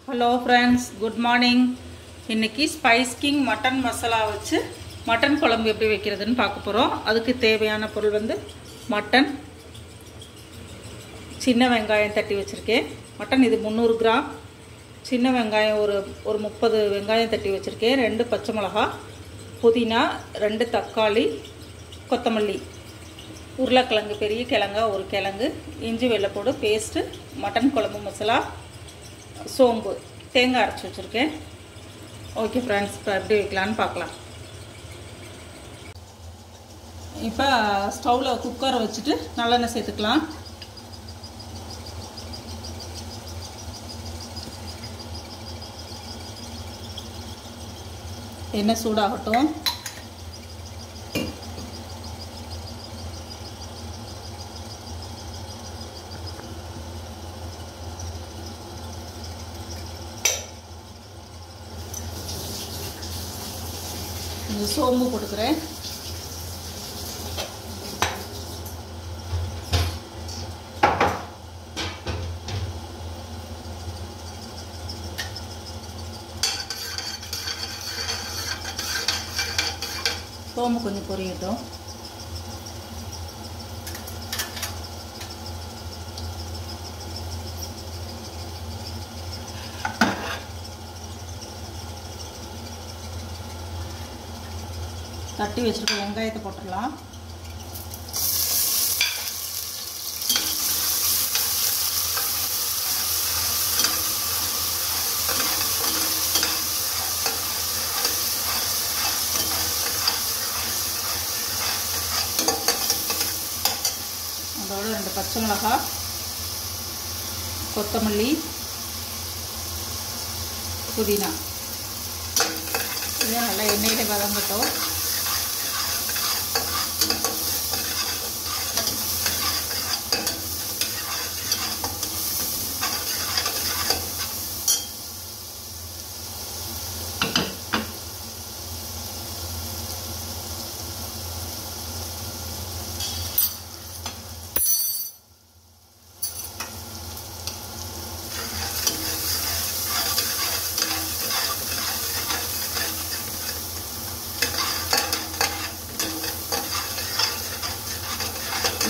Hello friends, good morning. இன்றைக்கி spice king mutton masala வச்சு mutton குழம்பு எப்படி வைக்கிறதுன்னு பார்க்க போகிறோம். அதுக்கு தேவையான பொருள் வந்து மட்டன், சின்ன வெங்காயம் தட்டி வச்சுருக்கேன். மட்டன் இது 300 கிராம். சின்ன வெங்காயம் ஒரு 30 வெங்காயம் தட்டி வச்சுருக்கேன். 2 பச்சை மிளகா, புதினா, 2 தக்காளி, கொத்தமல்லி, உருளைக்கிழங்கு, பெரிய கிழங்கா ஒரு கிழங்கு, இஞ்சி வெள்ளைப்பூடு பேஸ்ட்டு, மட்டன் குழம்பு மசாலா, சோம்பு, தேங்காய் அரைச்சி வச்சுருக்கேன். ஓகே ஃப்ரெண்ட்ஸ், இப்போ எப்படி வைக்கலான்னு பார்க்கலாம். இப்போ ஸ்டவ்வில் குக்கரை வச்சுட்டு நல்லெண்ணெய் சேர்த்துக்கலாம். எண்ணெய் சூடாகட்டும். சோம்பு போட்டுக்கிறேன். சோம்பு கொஞ்சம் பொரியட்டும். தட்டி வச்சுருக்க வெங்காயத்தை போட்டுடலாம். அதோட 2 பச்சை மிளகா, கொத்தமல்லி, புதினா, இதை நல்லா எண்ணெயில் வதங்கட்டும்.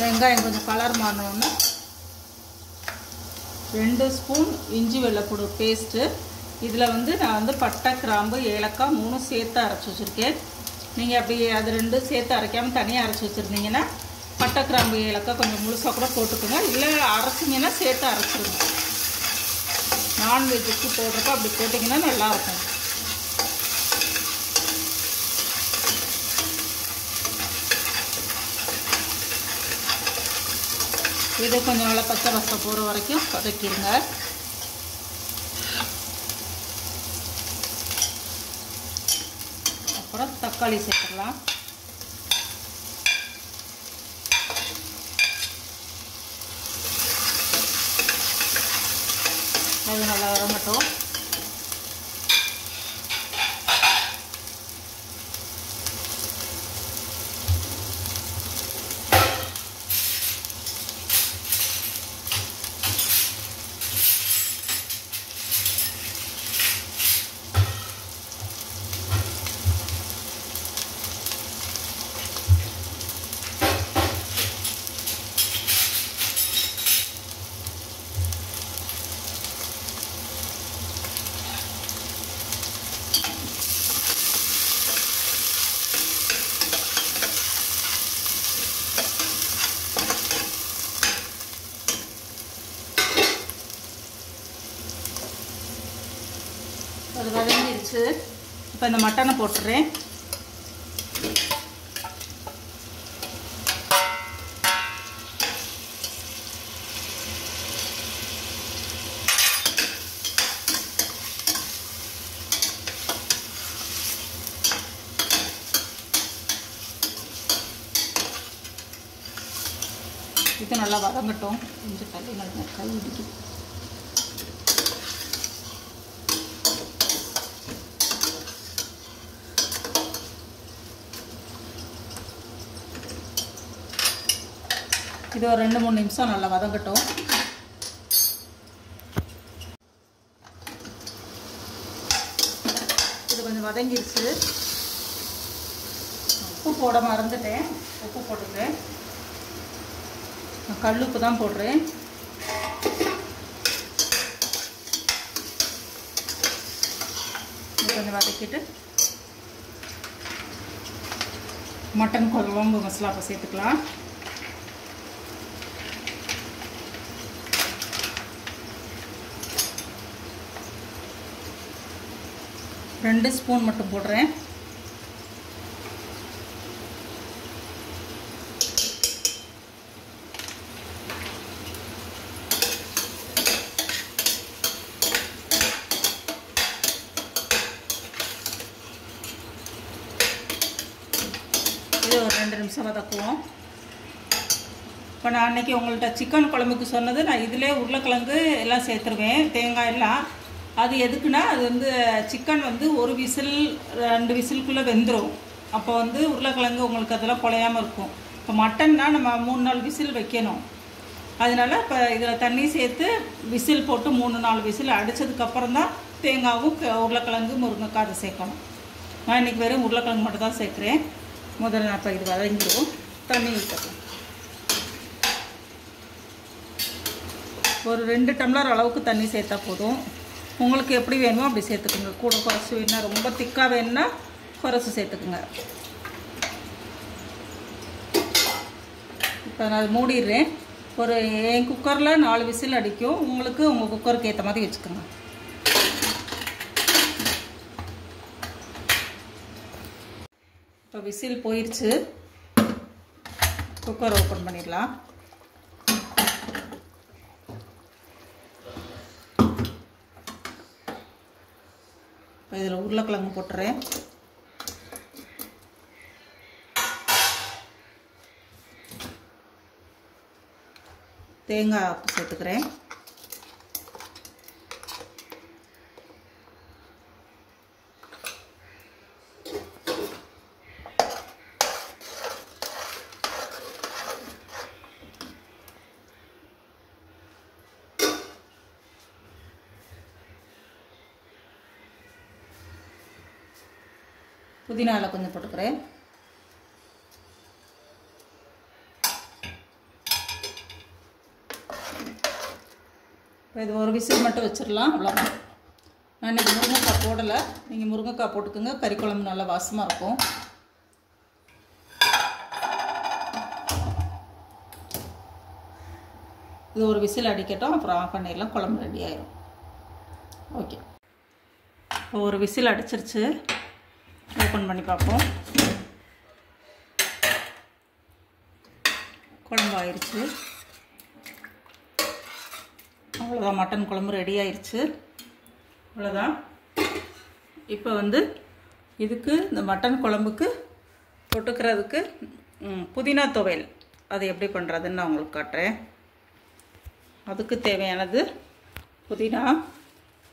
வெங்காயம் கொஞ்சம் கலர் மாறினோன்னா 2 ஸ்பூன் இஞ்சி வெள்ளைப்பூடு பேஸ்ட்டு. இதில் வந்து நான் வந்து பட்டை, கிராம்பு, ஏலக்காய் 3 சேர்த்து அரைச்சி வச்சுருக்கேன். நீங்கள் அப்படி அது 2 சேர்த்து அரைக்காமல் தனியாக அரைச்சி வச்சுருந்தீங்கன்னா பட்டை, கிராம்பு, ஏலக்காய் கொஞ்சம் முழுசாக கூட போட்டுக்கோங்க. இல்லை அரைச்சிங்கன்னா சேர்த்து அரைச்சிருங்க. நான்வெஜ்ஜுக்கு போடுறப்ப அப்படி போட்டிங்கன்னா நல்லாயிருக்கும். இது கொஞ்சம் நல்லா பச்சை வாசனை போகிற வரைக்கும் வதக்கிடுங்க. அப்புறம் தக்காளி சேர்த்துக்கலாம். அது நல்லா வரமாட்டோம். அது வதங்கிடுச்சு. இப்போ இந்த மட்டனை போட்டுறேன். இது நல்லா வதங்கட்டும். கொஞ்சம் தள்ளி நல்லா கை இடிக்கும். இது ஒரு 2-3 நிமிஷம் நல்லா வதங்கட்டும். கொஞ்சம் வதங்கிருச்சு. உப்பு போட மறந்துட்டேன், உப்பு போட்டுக்கிறேன். நான் கல் உப்பு தான் போடுறேன். கொஞ்சம் வதக்கிட்டு மட்டன் குழம்பு மசாலா இப்போ சேர்த்துக்கலாம். ரெண்டு ஸ்பூன் மட்டும் போடுறேன். இது ஒரு 2 நிமிஷம் வதக்குவோம். இப்போ நான் அன்றைக்கி உங்கள்கிட்ட சிக்கன் குழம்புக்கு சொன்னது, நான் இதிலே உருளைக்கிழங்கு எல்லாம் சேர்த்துருவேன், தேங்காய் எல்லாம். அது எதுக்குன்னா, அது வந்து சிக்கன் வந்து 1 விசில் 2 விசிலுக்குள்ளே வெந்துடும். அப்போ வந்து உருளைக்கிழங்கு உங்களுக்கு அதெல்லாம் குலையாமல் இருக்கும். இப்போ மட்டன்னா நம்ம 3-4 விசில் வைக்கணும். அதனால் இப்போ இதில் தண்ணி சேர்த்து விசில் போட்டு 3-4 விசில் அடித்ததுக்கப்புறம் தான் தேங்காவும் உருளைக்கிழங்கு முருங்கைக்காய் அதை சேர்க்கணும். நான் இன்றைக்கி வெறும் உருளைக்கிழங்கு மட்டும் தான் சேர்க்குறேன். முதல்ல நான் இப்போ இது வதங்கிடும். தண்ணி ஊற்றலாம். ஒரு 2 டம்ளர் அளவுக்கு தண்ணி சேர்த்தா போதும். உங்களுக்கு எப்படி வேணுமோ அப்படி சேர்த்துக்குங்க. கூட குறைச்சி வேணுன்னா, ரொம்ப திக்காக வேணுன்னா குறைச்சி சேர்த்துக்குங்க. இப்போ நான் மூடிடுறேன். என் குக்கரில் 4 விசில் அடிக்கும். உங்களுக்கு உங்கள் குக்கருக்கு ஏற்ற மாதிரி வச்சுக்கோங்க. இப்போ விசில் போயிடுச்சு. குக்கர் ஓப்பன் பண்ணிடலாம். இப்போ இதில் உருளைக்கிழங்கு போட்டுறேன். தேங்காய் சேர்த்துக்கிறேன். புதினாவில் கொஞ்சம் போட்டுக்கிறேன். இப்போ இது ஒரு விசில் மட்டும் வச்சிடலாம், அவ்வளோதான். நான் இன்றைக்கி முருங்கைக்காய் போடலை. நீங்கள் முருங்கைக்காய் போட்டுக்கோங்க, கறி குழம்பு நல்லா வாசமாக இருக்கும். இது ஒரு விசில் அடிக்கட்டும், அப்புறம் ஆஃப் பண்ணிடலாம். குழம்பு ரெடி ஆயிடும். ஓகே, இப்போ ஒரு விசில் அடிச்சிருச்சு. ஓப்பன் பண்ணி பார்ப்போம். குழம்பு ஆயிடுச்சு. அவ்வளோதான், மட்டன் குழம்பு ரெடி ஆயிடுச்சு. அவ்வளோதான். இப்போ வந்து இதுக்கு, இந்த மட்டன் குழம்புக்கு தொட்டுக்கிறதுக்கு புதினா துவையல் அது எப்படி பண்ணுறதுன்னு நான் உங்களுக்கு காட்டுறேன். அதுக்கு தேவையானது புதினா.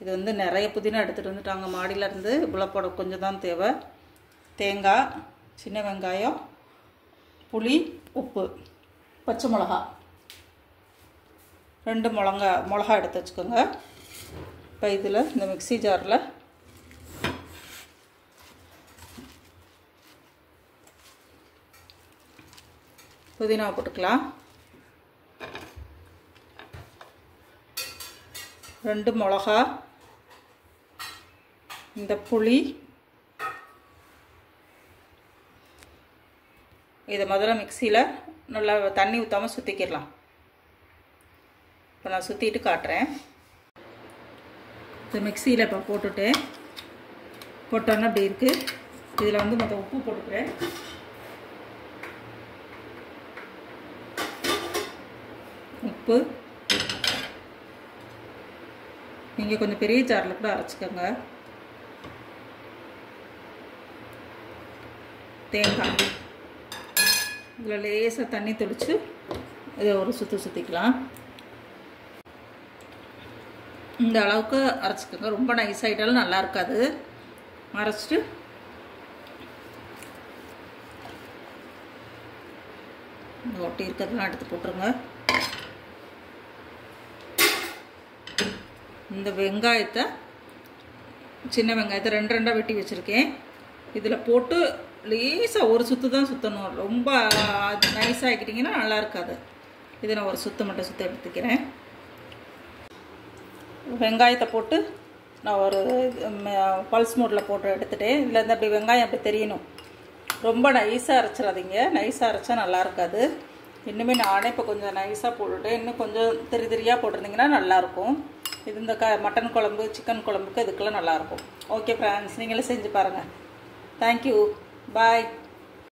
இது வந்து நிறைய புதினா எடுத்துகிட்டு வந்துட்டாங்க மாடியிலேருந்து. இவ்வளோ கொஞ்சம் தான் தேவை. தேங்காய், சின்ன வெங்காயம், புளி, உப்பு, பச்சை மிளகா, 2 மிளகா எடுத்து வச்சுக்கோங்க. இப்போ இதில் இந்த மிக்ஸி ஜாரில் புதினா போட்டுக்கலாம். 2 மிளகா, இந்த புளி, இதை முதல்ல மிக்சியில் நல்லா தண்ணி ஊற்றாமல் சுற்றிக்கிடலாம். இப்போ நான் சுற்றிட்டு காட்டுறேன். இந்த மிக்சியில் இப்போ போட்டோன்னா அப்படி இருக்குது. இதில் வந்து மொத்தம் உப்பு போட்டுக்கிறேன். உப்பு நீங்கள் கொஞ்சம் பெரிய ஜாரில் கூட அரைச்சிக்கோங்க. தேங்காய் இதில் லேசாக தண்ணி தெளித்து இதை ஒரு சுற்றிக்கலாம். இந்த அளவுக்கு அரைச்சிக்கோங்க. ரொம்ப நைஸ் ஆகிட்டாலும் நல்லா இருக்காது. அரைச்சிட்டு இந்த ஒட்டி இருக்கிறதுலாம் எடுத்து போட்டுருங்க. இந்த வெங்காயத்தை சின்ன வெங்காயத்தை ரெண்டு ரெண்டாக வெட்டி வச்சுருக்கேன். இதில் போட்டு லேசாக ஒரு சுற்று தான் சுற்றணும். ரொம்ப நைஸாக ஆக்கிட்டிங்கன்னா நல்லா இருக்காது. இதை நான் ஒரு சுற்று மட்டும் சுற்ற எடுத்துக்கிறேன். வெங்காயத்தை போட்டு நான் ஒரு பல்ஸ் மோட்டில் போட்டு எடுத்துகிட்டேன். இதில் இருந்து அப்படி வெங்காயம் அப்படி தெரியணும். ரொம்ப நைஸாக அரைச்சிடாதீங்க. நைஸாக அரைச்சா நல்லா இருக்காது. இன்னுமே நானே இப்போ கொஞ்சம் நைஸாக போட்டுவிட்டு இன்னும் கொஞ்சம் தெரியாக போட்டிருந்தீங்கன்னா நல்லாயிருக்கும். இது இந்த மட்டன் குழம்பு, சிக்கன் குழம்புக்கு இதுக்கெல்லாம் நல்லாயிருக்கும். ஓகே ஃப்ரெண்ட்ஸ், நீங்களே செஞ்சு பாருங்கள். தேங்க்யூ, பாய்.